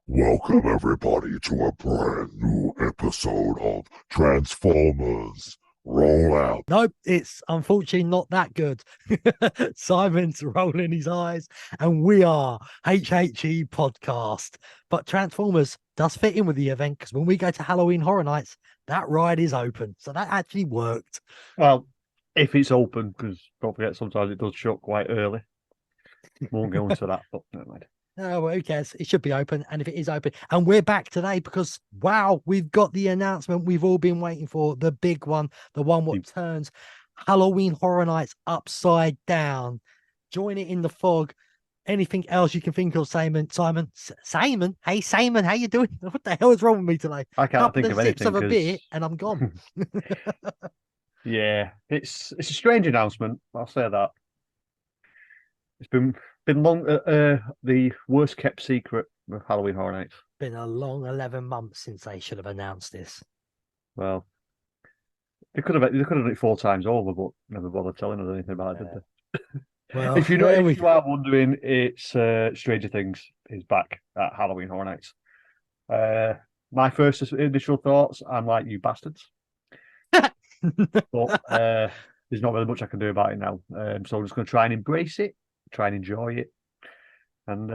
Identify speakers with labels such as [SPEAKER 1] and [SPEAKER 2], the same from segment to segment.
[SPEAKER 1] Welcome everybody to a brand new episode of Transformers Roll Out.
[SPEAKER 2] Nope, it's unfortunately not that good. Simon's rolling his eyes, and we are HHE Podcast. But Transformers does fit in with the event because when we go to Halloween Horror Nights, that ride is open. So that actually worked.
[SPEAKER 3] Well, if it's open, because don't forget, sometimes it does shut quite early. Won't go into that, but never mind.
[SPEAKER 2] Oh, well, who cares? It should be open. And if it is open, and we're back today because, wow, we've got the announcement we've all been waiting for, the big one, the one what turns Halloween Horror Nights upside down. Join it in the fog. Anything else you can think of, Simon? Simon? Hey, Simon, how you doing? What the hell is wrong with me today?
[SPEAKER 3] I can't think of anything.
[SPEAKER 2] Of a beer and I'm gone.
[SPEAKER 3] Yeah, it's a strange announcement. I'll say that. It's been long. The worst kept secret of Halloween Horror Nights.
[SPEAKER 2] Been a long 11 months since they should have announced this.
[SPEAKER 3] Well, they could have done it 4 times over, but never bothered telling us anything about it, did they?
[SPEAKER 2] Well,
[SPEAKER 3] if you are wondering, it's Stranger Things is back at Halloween Horror Nights. My first initial thoughts, I'm like, you bastards. But there's not really much I can do about it now. So I'm just going to try and embrace it, try and enjoy it, and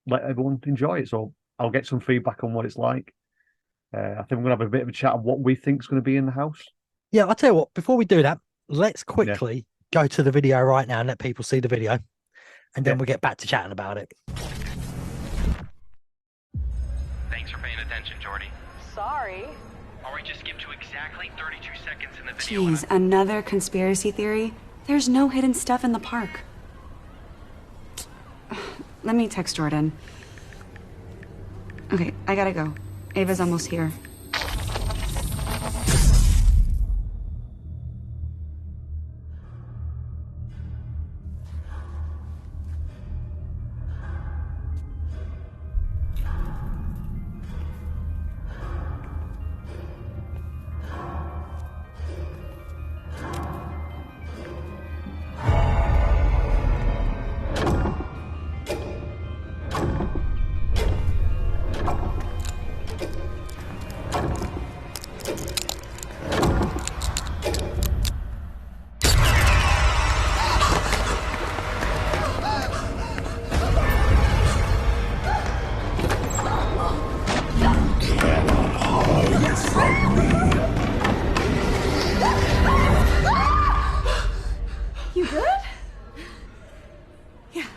[SPEAKER 3] let everyone enjoy it. So I'll get some feedback on what it's like. I think we're going to have a bit of a chat on what we think is going to be in the house.
[SPEAKER 2] Yeah, I'll tell you what, before we do that, let's quickly go to the video right now and let people see the video. And then we'll get back to chatting about it.
[SPEAKER 4] Thanks for paying attention, Jordy.
[SPEAKER 5] Sorry.
[SPEAKER 4] All right, just skip to exactly 32 seconds in the video.
[SPEAKER 5] Jeez, another conspiracy theory? There's no hidden stuff in the park. Let me text Jordan. Okay, I gotta go. Ava's almost here. You good? Yeah.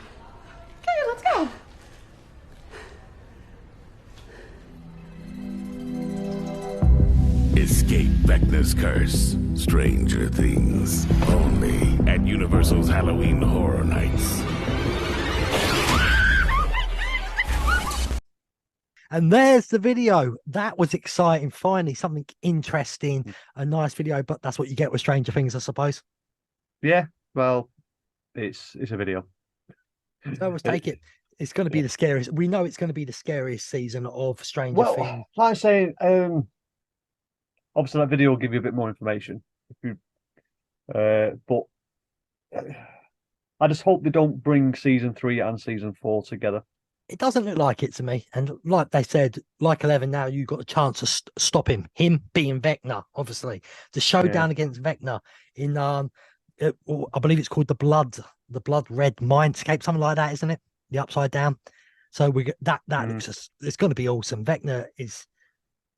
[SPEAKER 5] Okay, let's go.
[SPEAKER 6] Escape Vecna's curse. Stranger Things. Only at Universal's Halloween Horror Nights.
[SPEAKER 2] And there's the video. That was exciting. Finally, something interesting, a nice video, but that's what you get with Stranger Things, I suppose.
[SPEAKER 3] Yeah, well, it's a video.
[SPEAKER 2] So let's take it. It's going to be the scariest. We know it's going to be the scariest season of Stranger Things.
[SPEAKER 3] Like I say, obviously that video will give you a bit more information. But I just hope they don't bring season 3 and season 4 together.
[SPEAKER 2] It doesn't look like it to me. And like they said, like 11 now, you've got a chance to stop him. Him being Vecna, obviously. The showdown against Vecna in, I believe it's called the Blood Red Mindscape, something like that, isn't it? The Upside Down. So we that looks, it's going to be awesome. Vecna is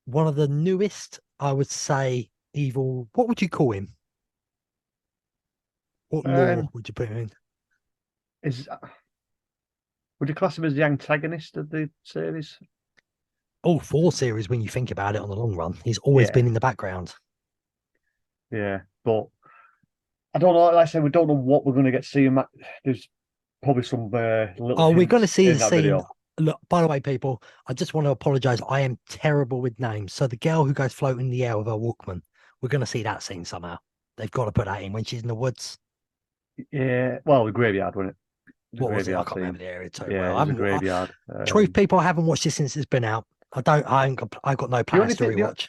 [SPEAKER 2] one of the newest, I would say, evil. What would you call him? What lore would you put him in?
[SPEAKER 3] Would you class him as the antagonist of the series?
[SPEAKER 2] All 4 series, when you think about it on the long run, he's always been in the background.
[SPEAKER 3] Yeah, but I don't know. Like I said, we don't know what we're going to get to see him. There's probably some little.
[SPEAKER 2] Oh, we're going to see
[SPEAKER 3] in
[SPEAKER 2] the
[SPEAKER 3] that
[SPEAKER 2] scene.
[SPEAKER 3] video.
[SPEAKER 2] Look, by the way, people, I just want to apologize. I am terrible with names. So the girl who goes floating in the air with her Walkman, we're going to see that scene somehow. They've got to put that in when she's in the woods.
[SPEAKER 3] Yeah, well, the graveyard, wasn't it?
[SPEAKER 2] What was it? I can't remember the area too
[SPEAKER 3] Yeah,
[SPEAKER 2] well.
[SPEAKER 3] it was a graveyard.
[SPEAKER 2] Truth, people, I haven't watched this since it's been out. I got no plans to rewatch.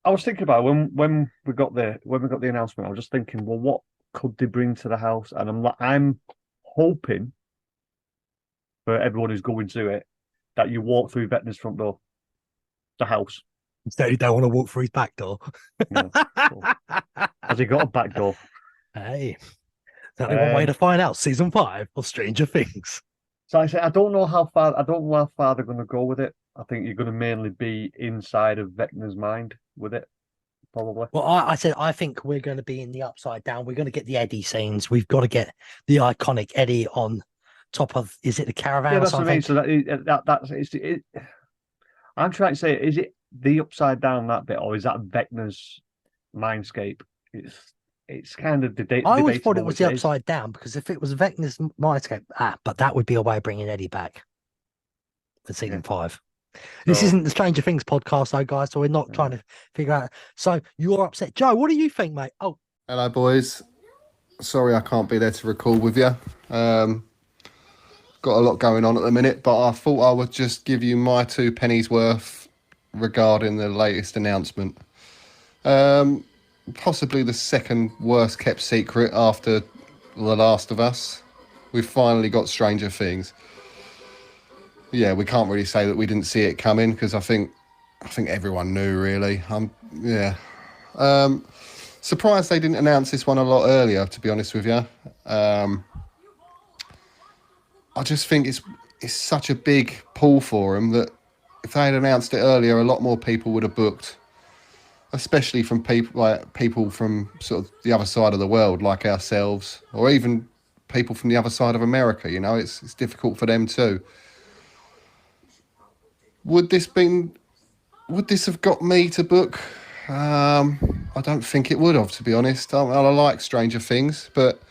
[SPEAKER 3] I was thinking about when we got the announcement. I was just thinking, well, what could they bring to the house? And I'm hoping for everyone who's going to it that you walk through Vecna's front door, the house.
[SPEAKER 2] So you don't want to walk through his back door.
[SPEAKER 3] No. Has he got a back door?
[SPEAKER 2] Hey, there's only one way to find out. Season 5 of Stranger Things.
[SPEAKER 3] So I say I don't know how far they're going to go with it. I think you're going to mainly be inside of Vecna's mind with it, probably.
[SPEAKER 2] Well, I said I think we're going to be in the Upside Down. We're going to get the Eddie scenes. We've got to get the iconic Eddie on top of. Is it the caravan?
[SPEAKER 3] Yeah,
[SPEAKER 2] or
[SPEAKER 3] that's what I
[SPEAKER 2] something?
[SPEAKER 3] mean. So that's I'm trying to say, is it the Upside Down that bit, or is that Vecna's mindscape? It's kind of
[SPEAKER 2] I always thought
[SPEAKER 3] debatable
[SPEAKER 2] it was
[SPEAKER 3] which
[SPEAKER 2] the
[SPEAKER 3] it is.
[SPEAKER 2] Upside Down because if it was Vecna's mindscape, but that would be a way of bringing Eddie back for season 5. This
[SPEAKER 3] So-
[SPEAKER 2] isn't the Stranger Things podcast, though, guys. So we're not trying to figure out. So you're upset, Joe. What do you think, mate? Oh,
[SPEAKER 7] Hello, boys. Sorry I can't be there to record with you. Got a lot going on at the minute, but I thought I would just give you my 2 pennies worth regarding the latest announcement. Possibly the second worst kept secret after The Last of Us. We've finally got Stranger Things. Yeah, we can't really say that we didn't see it coming because I think everyone knew, really. Surprised they didn't announce this one a lot earlier, to be honest with you. I just think it's such a big pull for them that if they had announced it earlier, a lot more people would have booked, especially from people from sort of the other side of the world, like ourselves, or even people from the other side of America. You know, it's difficult for them too. Would this have got me to book? I don't think it would have, to be honest. I like Stranger Things, but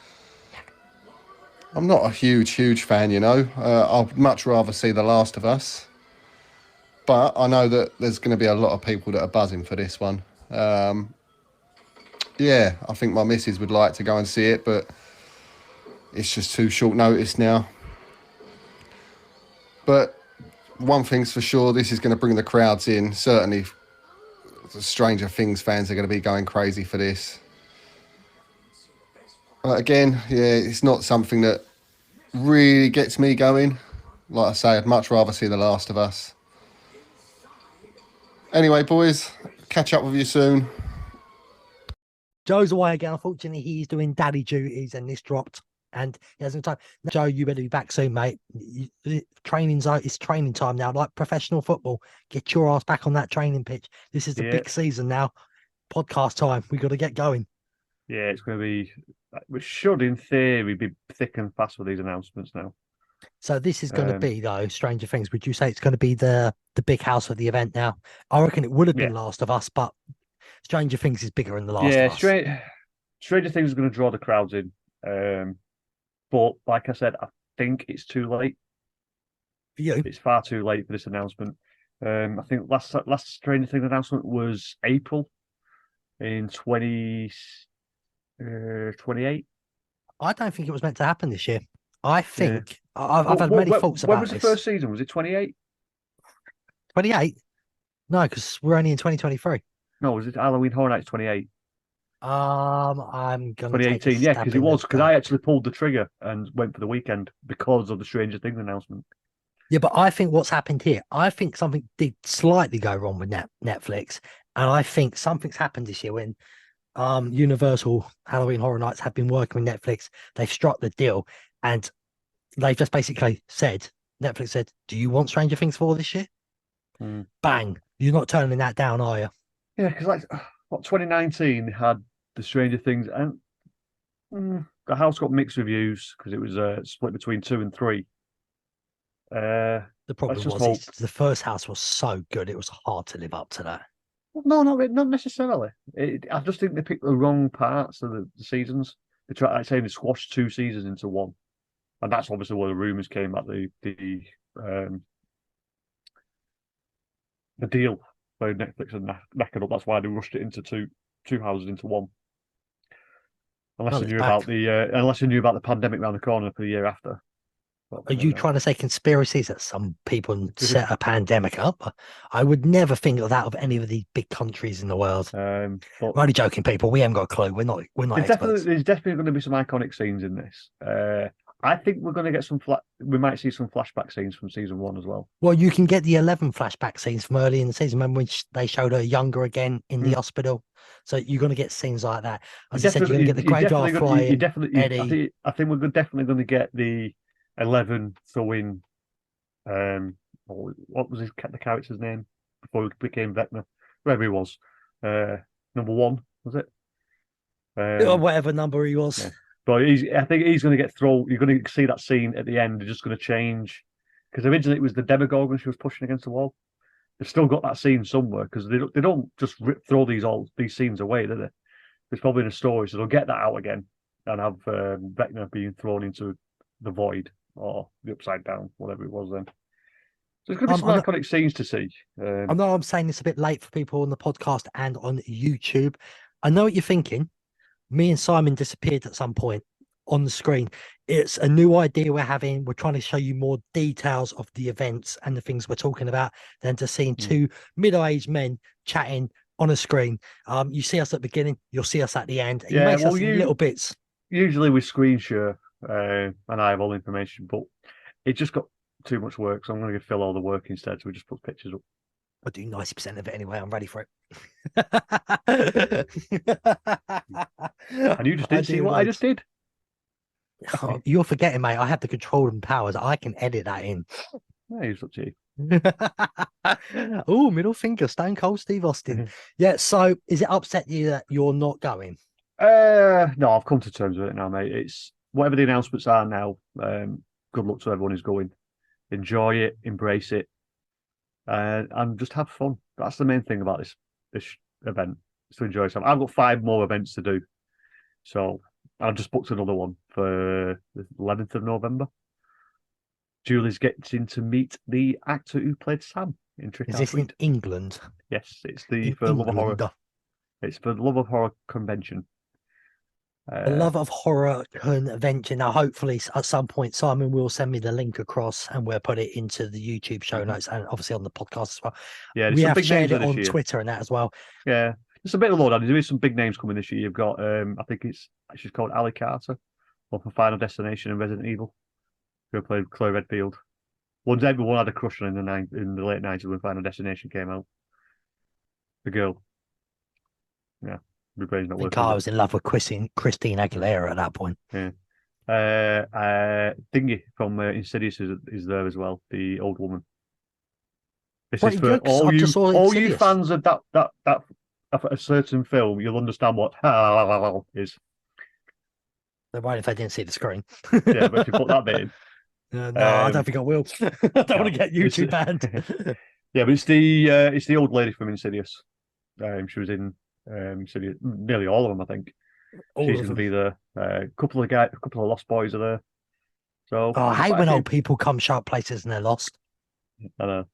[SPEAKER 7] I'm not a huge fan, you know. I'd much rather see The Last of Us. But I know that there's going to be a lot of people that are buzzing for this one. Yeah, I think my missus would like to go and see it, but it's just too short notice now. But one thing's for sure, this is going to bring the crowds in. Certainly, the Stranger Things fans are going to be going crazy for this. But again, yeah, it's not something that really gets me going. Like I say, I'd much rather see The Last of Us. Anyway, boys, catch up with you soon.
[SPEAKER 2] Joe's away again. Unfortunately, he's doing daddy duties and this dropped and he hasn't time. Joe, you better be back soon, mate. It's training time now, like professional football. Get your ass back on that training pitch. This is the big season now. Podcast time. We got to get going.
[SPEAKER 3] Yeah, it's going to be. We should, in theory, be thick and fast with these announcements now.
[SPEAKER 2] So this is going to be, though, Stranger Things. Would you say it's going to be the big house of the event now? I reckon it would have been Last of Us, but Stranger Things is bigger than the Last of Us.
[SPEAKER 3] Stranger Things is going to draw the crowds in. But like I said, I think it's too late.
[SPEAKER 2] For you?
[SPEAKER 3] It's far too late for this announcement. I think last Stranger Things announcement was April in 2028.
[SPEAKER 2] I don't think it was meant to happen this year. I think I've had many thoughts about this.
[SPEAKER 3] When was the first season? Was it 28?
[SPEAKER 2] 28? No, because we're only in 2023.
[SPEAKER 3] No, was it Halloween Horror Nights 28?
[SPEAKER 2] I'm gonna
[SPEAKER 3] 2018. Yeah, because it was because I actually pulled the trigger and went for the weekend because of the Stranger Things announcement.
[SPEAKER 2] Yeah, but I think what's happened here, I think something did slightly go wrong with Netflix, and I think something's happened this year when Universal Halloween Horror Nights have been working with Netflix. They've struck the deal, and they've just basically said, Netflix said, "Do you want Stranger Things 4 this year?" Bang! You're not turning that down, are you?
[SPEAKER 3] Yeah, because 2019 had the Stranger Things, and the house got mixed reviews because it was split between 2 and 3.
[SPEAKER 2] The problem was the first house was so good; it was hard to live up to that.
[SPEAKER 3] No, not necessarily. I just think they picked the wrong parts of the seasons. They tried, like saying, they squashed 2 seasons into 1, and that's obviously where the rumours came about the deal by Netflix and knackered up. That's why they rushed it into two houses into 1. Unless they knew about the pandemic around the corner for the year after. But,
[SPEAKER 2] are you trying to say conspiracies that some people set a pandemic up? I would never think of that of any of the big countries in the world. I'm only joking, people. We haven't got a clue. We're not experts.
[SPEAKER 3] There's definitely going to be some iconic scenes in this. I think we're going to get we might see some flashback scenes from season 1 as well.
[SPEAKER 2] Well, you can get the 11 flashback scenes from early in the season. Remember when they showed her younger again in the hospital? So you're going to get scenes like that. As I said, you're going to get the graveyard flying. Eddie.
[SPEAKER 3] I think we're definitely going to get the 11 throwing. What was the character's name before he became Vecna? Whoever he was, number 1 was it?
[SPEAKER 2] Or whatever number he was.
[SPEAKER 3] Yeah. But I think he's going to get thrown. You're going to see that scene at the end. They're just going to change because originally it was the Demogorgon she was pushing against the wall. They've still got that scene somewhere because they don't just throw these scenes away, do they? It's probably in a story, so they'll get that out again and have Vecna being thrown into the void or the upside down, whatever it was then. So there's going to be some iconic scenes to see.
[SPEAKER 2] I know I'm saying this a bit late for people on the podcast and on YouTube. I know what you're thinking. Me and Simon disappeared at some point on the screen. It's a new idea we're having. We're trying to show you more details of the events and the things we're talking about than just seeing two middle-aged men chatting on a screen. You see us at the beginning, you'll see us at the end. You may see us in little bits.
[SPEAKER 3] Usually we screen share and I have all the information, but it just got too much work, so I'm going to fill all the work instead. So we just put pictures up.
[SPEAKER 2] I'll do 90% of it anyway. I'm ready for it.
[SPEAKER 3] And you just didn't see what I just did?
[SPEAKER 2] Oh, you're forgetting, mate. I have the control and powers. I can edit that in.
[SPEAKER 3] Yeah, it's up to you.
[SPEAKER 2] Oh, middle finger, Stone Cold Steve Austin. Yeah, so is it upset you that you're not going?
[SPEAKER 3] No, I've come to terms with it now, mate. It's whatever the announcements are now. Good luck to everyone who's going. Enjoy it, embrace it. And just have fun. That's the main thing about this event, is to enjoy yourself. I've got 5 more events to do, so I've just booked another one for the 11th of November. Julie's getting to meet the actor who played Sam in Trick or Treat.
[SPEAKER 2] Is this in England?
[SPEAKER 3] Yes, it's for Love of Horror. It's for the Love of Horror convention.
[SPEAKER 2] The Love of Horror convention. Now, hopefully, at some point, Simon will send me the link across, and we'll put it into the YouTube show notes and obviously on the podcast as well.
[SPEAKER 3] Yeah,
[SPEAKER 2] we have shared it on Twitter and that as well.
[SPEAKER 3] Yeah, it's a bit of a load. There is some big names coming this year. You've got, I think she's called Ali Carter, or for Final Destination and Resident Evil, who played Claire Redfield. Everyone had a crush on in the late 90s when Final Destination came out. The girl. Yeah.
[SPEAKER 2] I think I was in love with Christine Aguilera at that point.
[SPEAKER 3] Yeah. Thingy from Insidious is there as well, the old woman. This is for all you fans of that of a certain film. You'll understand what is.
[SPEAKER 2] They're right if I didn't see the screen.
[SPEAKER 3] Yeah, but if you put that bit in.
[SPEAKER 2] No, I don't think I will. I don't want to get YouTube banned.
[SPEAKER 3] Yeah, but it's the old lady from Insidious. She was in Insidious, nearly all of them, I think. She's going to be there. A couple of Lost Boys are there. So
[SPEAKER 2] I hate when old people come show up places and they're lost.
[SPEAKER 3] I know.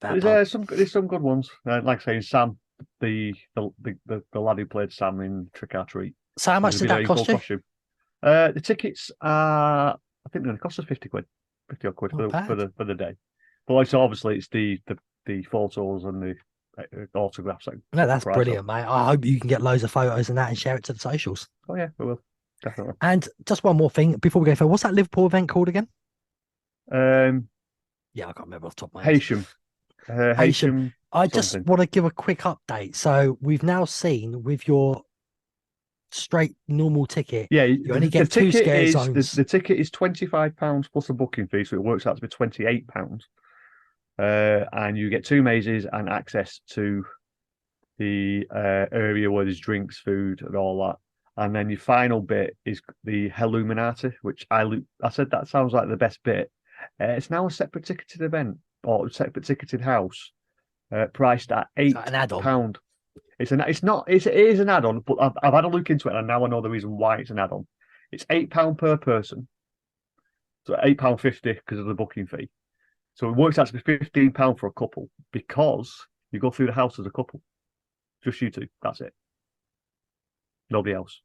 [SPEAKER 3] There's some good ones. Like saying Sam, the lad who played Sam in Trick or Treat.
[SPEAKER 2] So how much did that cost you?
[SPEAKER 3] The tickets are, I think they're going to cost us 50 quid, 50 odd quid for the day. But obviously it's the photos and the autographs.
[SPEAKER 2] No, that's brilliant, mate. I hope you can get loads of photos and that and share it to the socials.
[SPEAKER 3] Oh yeah, we will, definitely.
[SPEAKER 2] And just one more thing before we go further, what's that Liverpool event called again? Yeah, I can't remember off the top of my head.
[SPEAKER 3] HHN.
[SPEAKER 2] I just want to give a quick update. So we've now seen with your straight normal ticket, you only get 2 scare zones.
[SPEAKER 3] The ticket is £25 plus a booking fee, so it works out to be £28. And you get 2 mazes and access to the area where there's drinks, food, and all that. And then your final bit is the Illuminati, which I said that sounds like the best bit. It's now a separate ticketed event or a separate ticketed house, priced at £8. It is an add-on, but I've had a look into it and now I know the reason why it's an add-on. It's £8 per person, so £8.50 because of the booking fee. So it works out to be £15 for a couple because you go through the house as a couple. Just you two. That's it. Nobody else.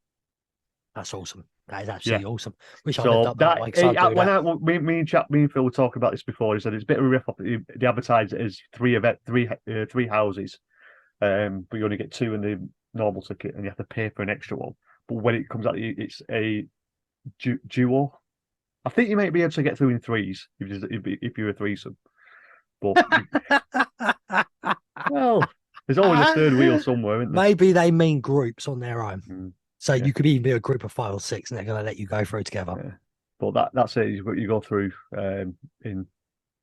[SPEAKER 2] That's awesome. That is absolutely awesome. Wish I
[SPEAKER 3] so
[SPEAKER 2] lived up that way.
[SPEAKER 3] Me and Phil were talking about this before. He said it's a bit of a rip off. They advertise it as three houses, but you only get 2 in the normal ticket, and you have to pay for an extra one. But when it comes out, it's a duo. I think you might be able to get through in threes if you're a threesome. But well, there's always a third wheel somewhere, isn't there?
[SPEAKER 2] Maybe they mean groups on their own. So
[SPEAKER 3] Yeah.
[SPEAKER 2] you could even be a group of 5 or 6, and they're going to let you go through together.
[SPEAKER 3] Yeah. But that's it. You go through in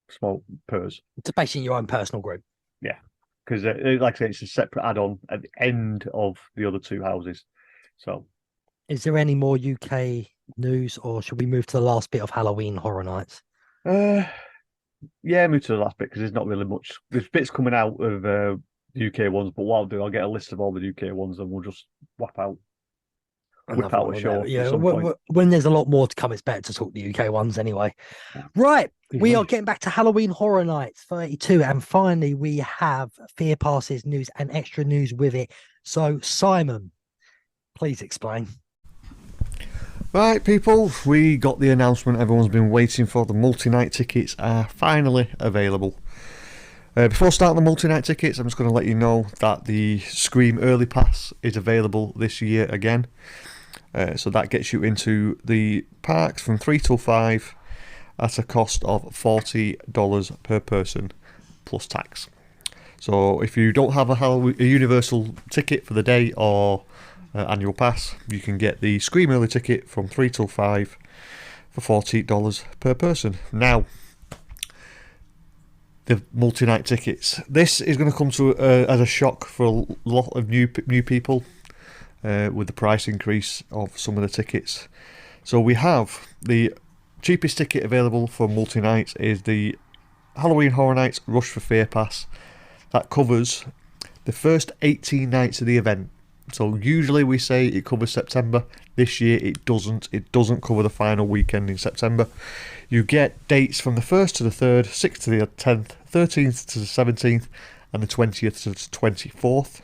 [SPEAKER 3] small pairs.
[SPEAKER 2] It's basically your own personal group.
[SPEAKER 3] Yeah, because like I say, it's a separate add-on at the end of the other 2 houses. So,
[SPEAKER 2] is there any more UK news, or should we move to the last bit of Halloween Horror Nights?
[SPEAKER 3] Yeah, move to the last bit because there's not really much. There's bits coming out of the UK ones, but what I'll do, I'll get a list of all the UK ones, and we'll just whip out a show.
[SPEAKER 2] Yeah, when there's a lot more to come, it's better to talk the UK ones anyway. Right, we are getting back to Halloween Horror Nights 32, and finally we have Fear Passes news and extra news with it. So, Simon, please explain.
[SPEAKER 8] Right, people, we got the announcement everyone's been waiting for. The multi-night tickets are finally available. Before starting the multi-night tickets, I'm just going to let you know that the Scream Early Pass is available this year again. So that gets you into the parks from 3 till 5 at a cost of $40 per person plus tax. So if you don't have a Universal ticket for the day or annual pass, you can get the Scream Early ticket from 3 till 5 for $40 per person. Now, the multi-night tickets. This is going to come to as a shock for a lot of new people with the price increase of some of the tickets. So we have the cheapest ticket available for multi-nights is the Halloween Horror Nights Rush for Fear Pass. That covers the first 18 nights of the event. So usually we say it covers September. This year it doesn't. It doesn't cover the final weekend in September. You get dates from the 1st to the 3rd, 6th to the 10th, 13th to the 17th, and the 20th to the 24th.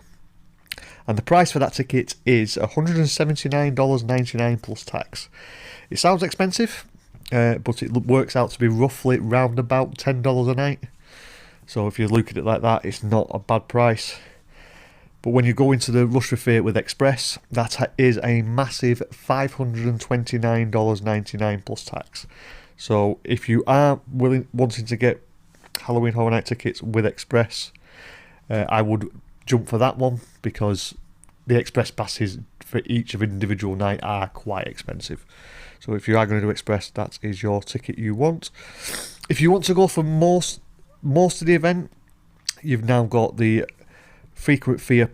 [SPEAKER 8] And the price for that ticket is $179.99 plus tax. It sounds expensive, but it works out to be roughly round about $10 a night. So if you look at it like that, it's not a bad price. But when you go into the Rush for Fear with Express, that is a massive $529.99 plus tax. So if you are wanting to get Halloween Horror Night tickets with Express, I would jump for that one because the Express passes for each of individual night are quite expensive. So if you are going to do Express, that is your ticket you want. If you want to go for most of the event, you've now got the Frequent Fear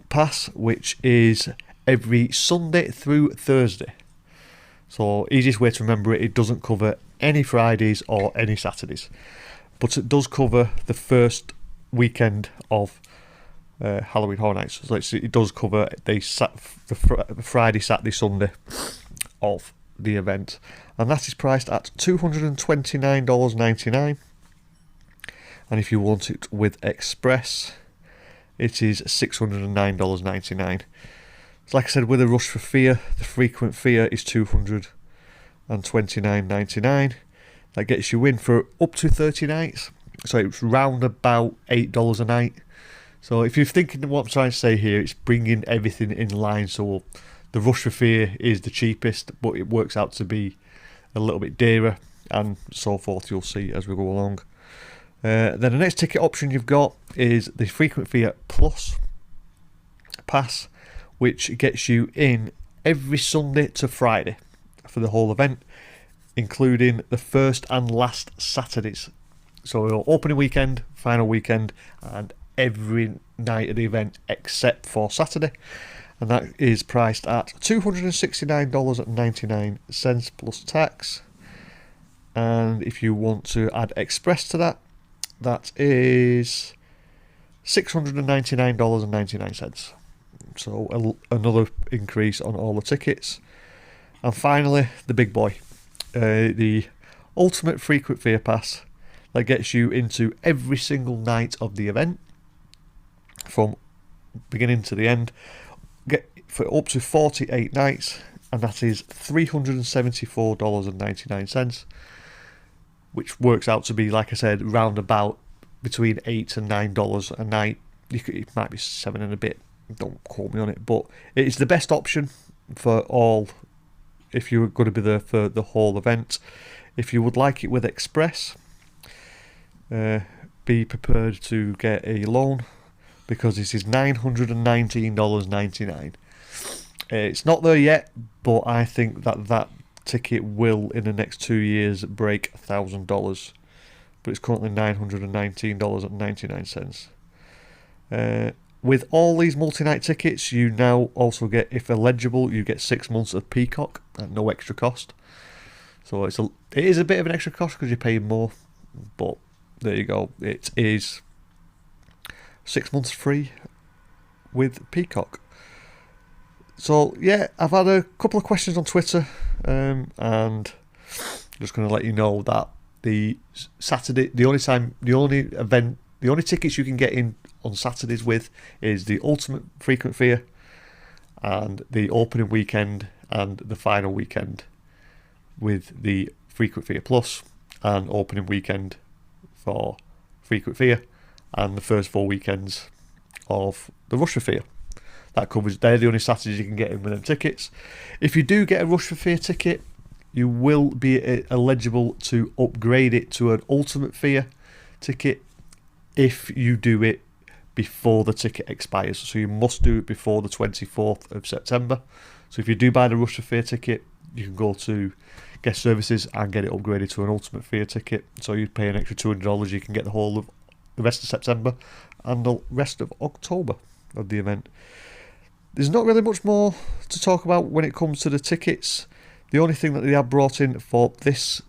[SPEAKER 8] Pass, which is every Sunday through Thursday. So easiest way to remember it, it doesn't cover any Fridays or any Saturdays, but it does cover the first weekend of Halloween Horror Nights. So it does cover the Friday, Saturday, Sunday of the event, and that is priced at $229.99. And if you want it with Express, it is $609.99. So like I said, with a Rush for Fear, the Frequent Fear is $229.99. That gets you in for up to 30 nights. So it's round about $8 a night. So if you're thinking what I'm trying to say here, it's bringing everything in line. So the Rush for Fear is the cheapest, but it works out to be a little bit dearer, and so forth. You'll see as we go along. Then the next ticket option you've got is the Frequent Fear Plus Pass, which gets you in every Sunday to Friday for the whole event, including the first and last Saturdays. So opening weekend, final weekend, and every night of the event except for Saturday. And that is priced at $269.99 plus tax. And if you want to add Express to that, that is $699.99. So another increase on all the tickets. And finally, the big boy, the Ultimate Frequent Fear Pass, that gets you into every single night of the event from beginning to the end, get for up to 48 nights, and that is $374.99, which works out to be, like I said, round about between $8 and $9 a night. It might be 7 and a bit, don't quote me on it, but it's the best option for all if you're going to be there for the whole event. If you would like it with Express, be prepared to get a loan, because this is $919.99. It's not there yet, but I think that ticket will, in the next 2 years, break $1,000. But it's currently $919.99. With all these multi-night tickets, you now also get, if eligible, you get 6 months of Peacock at no extra cost. So it is a bit of an extra cost because you're paying more, but there you go. It is 6 months free with Peacock. So yeah, I've had a couple of questions on Twitter, and I'm just going to let you know that the only tickets you can get in on Saturdays with is the Ultimate Frequent Fear and the opening weekend and the final weekend with the Frequent Fear Plus, and opening weekend for Frequent Fear and the first 4 weekends of the Rush for Fear. They're the only Saturdays you can get in with them tickets. If you do get a Rush for Fear ticket, you will be eligible to upgrade it to an Ultimate Fear ticket if you do it before the ticket expires. So you must do it before the 24th of September. So if you do buy the Rush for Fear ticket, you can go to Guest Services and get it upgraded to an Ultimate Fear ticket. So you'd pay an extra $200. You can get the whole of the rest of September and the rest of October of the event. There's not really much more to talk about when it comes to the tickets. The only thing that they have brought in for this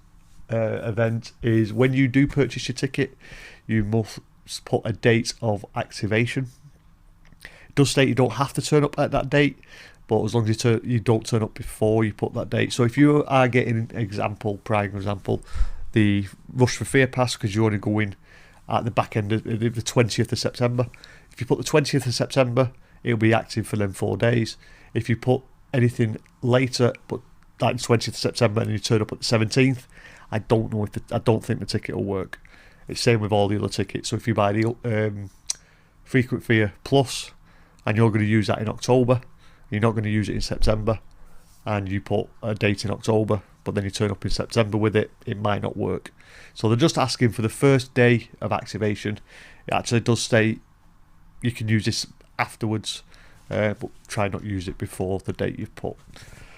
[SPEAKER 8] event is when you do purchase your ticket, you must put a date of activation. It does state you don't have to turn up at that date, but as long as you don't turn up before you put that date. So if you are getting, prime example, the Rush for Fear pass, because you're only going at the back end of the 20th of September, if you put the 20th of September, it'll be active for them 4 days. If you put anything later, but like the 20th of September, and you turn up at the 17th, I don't think the ticket will work. It's same with all the other tickets. So if you buy the Frequent Fear Plus and you're going to use that in October, you're not going to use it in September, and you put a date in October, but then you turn up in September with it, it might not work. So they're just asking for the first day of activation. It actually does state you can use this afterwards, but try not to use it before the date you've put.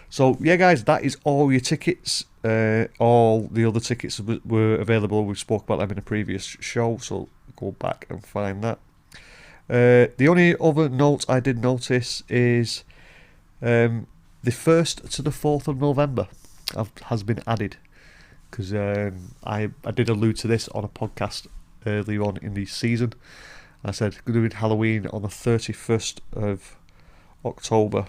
[SPEAKER 8] So yeah, guys, that is all your tickets. All the other tickets were available. We spoke about them in a previous show, so go back and find that. The only other note I did notice is the 1st to the 4th of November has been added, because I did allude to this on a podcast early on in the season. I said doing Halloween on the 31st of October,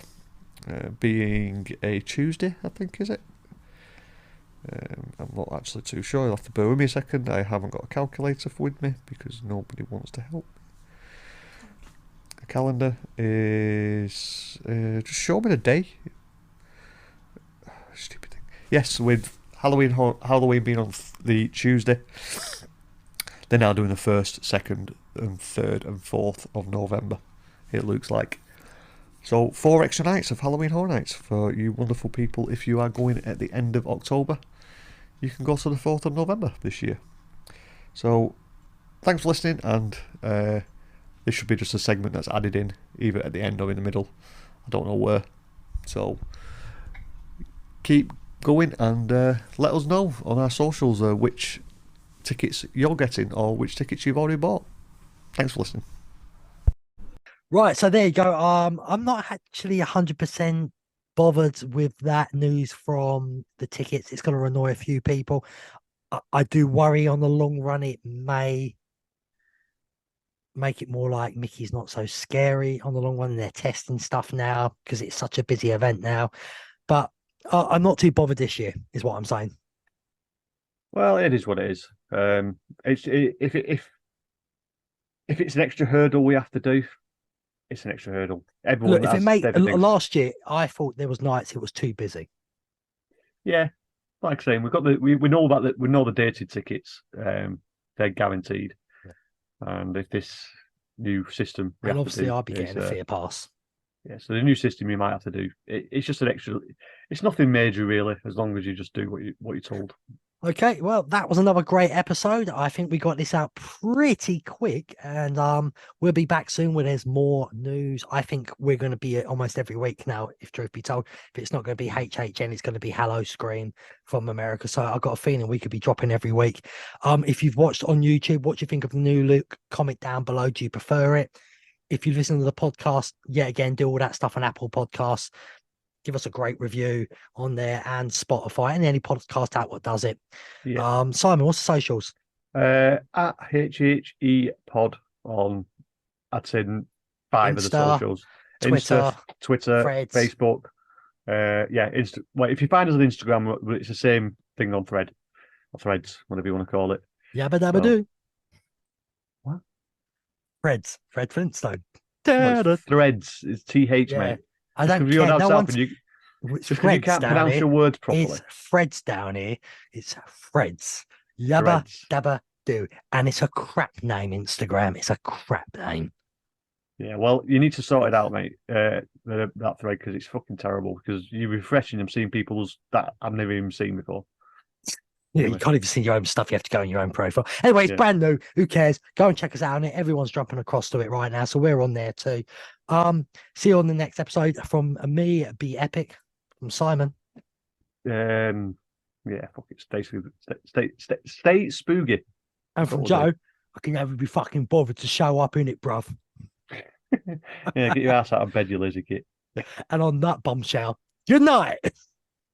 [SPEAKER 8] being a Tuesday, I think, is it? I'm not actually too sure. You'll have to bear with me a second. I haven't got a calculator with me because nobody wants to help. The calendar is just show me the day. Stupid thing. Yes, with Halloween being on the Tuesday, they're now doing the 1st, 2nd, and 3rd and 4th of November. It looks like. So 4 extra nights of Halloween Horror Nights for you wonderful people. If you are going at the end of October, you can go to the 4th of November this year. So thanks for listening, and this should be just a segment that's added in, either at the end or in the middle. I don't know where. So keep going and let us know on our socials which tickets you're getting or which tickets you've already bought. Thanks for listening.
[SPEAKER 2] Right, so there you go. I'm not actually 100% bothered with that news from the tickets. It's going to annoy a few people. I do worry on the long run it may make it more like Mickey's Not So Scary on the long run. They're testing stuff now because it's such a busy event now. But I'm not too bothered this year, is what I'm saying.
[SPEAKER 3] Well, it is what it is. If it's an extra hurdle we have to do, it's an extra hurdle. Everyone
[SPEAKER 2] Look, if it made last year, I thought there was nights it was too busy.
[SPEAKER 3] Yeah, like I'm saying, we know about we know the dated tickets. They're guaranteed. Yeah. And if this new system,
[SPEAKER 2] and obviously I'll be getting a Fear Pass.
[SPEAKER 3] Yeah, so the new system you might have to do. It's just an extra. It's nothing major really, as long as you just do what you're told.
[SPEAKER 2] Okay, well, that was another great episode. I think we got this out pretty quick, and we'll be back soon when there's more news. I think we're going to be almost every week now, if truth be told. If it's not going to be HHN, it's going to be Hello Scream from America. So I've got a feeling we could be dropping every week. If you've watched on YouTube, what do you think of the new look? Comment down below. Do you prefer it? If you listen to the podcast, yet again, do all that stuff on Apple Podcasts. Give us a great review on there and Spotify and any podcast outlet does it.
[SPEAKER 3] Yeah.
[SPEAKER 2] Simon, what's the socials?
[SPEAKER 3] At HHE Pod on, I'd say 5 of the
[SPEAKER 2] Insta,
[SPEAKER 3] socials.
[SPEAKER 2] Twitter, Threads.
[SPEAKER 3] Facebook. Well, if you find us on Instagram, it's the same thing on Threads, whatever you want to call it.
[SPEAKER 2] Yabba dabba do.
[SPEAKER 3] What?
[SPEAKER 2] Threads. Fred Flintstone.
[SPEAKER 3] Threads. It's TH,
[SPEAKER 2] Yeah.
[SPEAKER 3] mate.
[SPEAKER 2] I don't
[SPEAKER 3] You're
[SPEAKER 2] care.
[SPEAKER 3] down
[SPEAKER 2] No
[SPEAKER 3] south
[SPEAKER 2] one's...
[SPEAKER 3] and
[SPEAKER 2] It's
[SPEAKER 3] just because you
[SPEAKER 2] Freds
[SPEAKER 3] can't
[SPEAKER 2] down
[SPEAKER 3] pronounce
[SPEAKER 2] here.
[SPEAKER 3] your words properly.
[SPEAKER 2] It's Freds down here. It's Freds. Yabba
[SPEAKER 3] Threads.
[SPEAKER 2] dabba do. And it's a crap name, Instagram. It's a crap name.
[SPEAKER 3] Yeah, well, you need to sort it out, mate. That thread, because it's fucking terrible. Because you're refreshing them, seeing people's that I've never even seen before.
[SPEAKER 2] Yeah,
[SPEAKER 3] Anyway.
[SPEAKER 2] you can't even see your own stuff. You have to go on your own profile. Anyway, it's brand new. Who cares? Go and check us out on it. Everyone's jumping across to it right now, so we're on there too. See you on the next episode from me, Be Epic, from Simon.
[SPEAKER 3] Yeah, fuck it. Stay spooky.
[SPEAKER 2] And from
[SPEAKER 3] What was
[SPEAKER 2] Joe.
[SPEAKER 3] it?
[SPEAKER 2] I can never be fucking bothered to show up in it, bruv.
[SPEAKER 3] Yeah, get your ass out of bed, you lazy kid.
[SPEAKER 2] And on that bombshell, good night.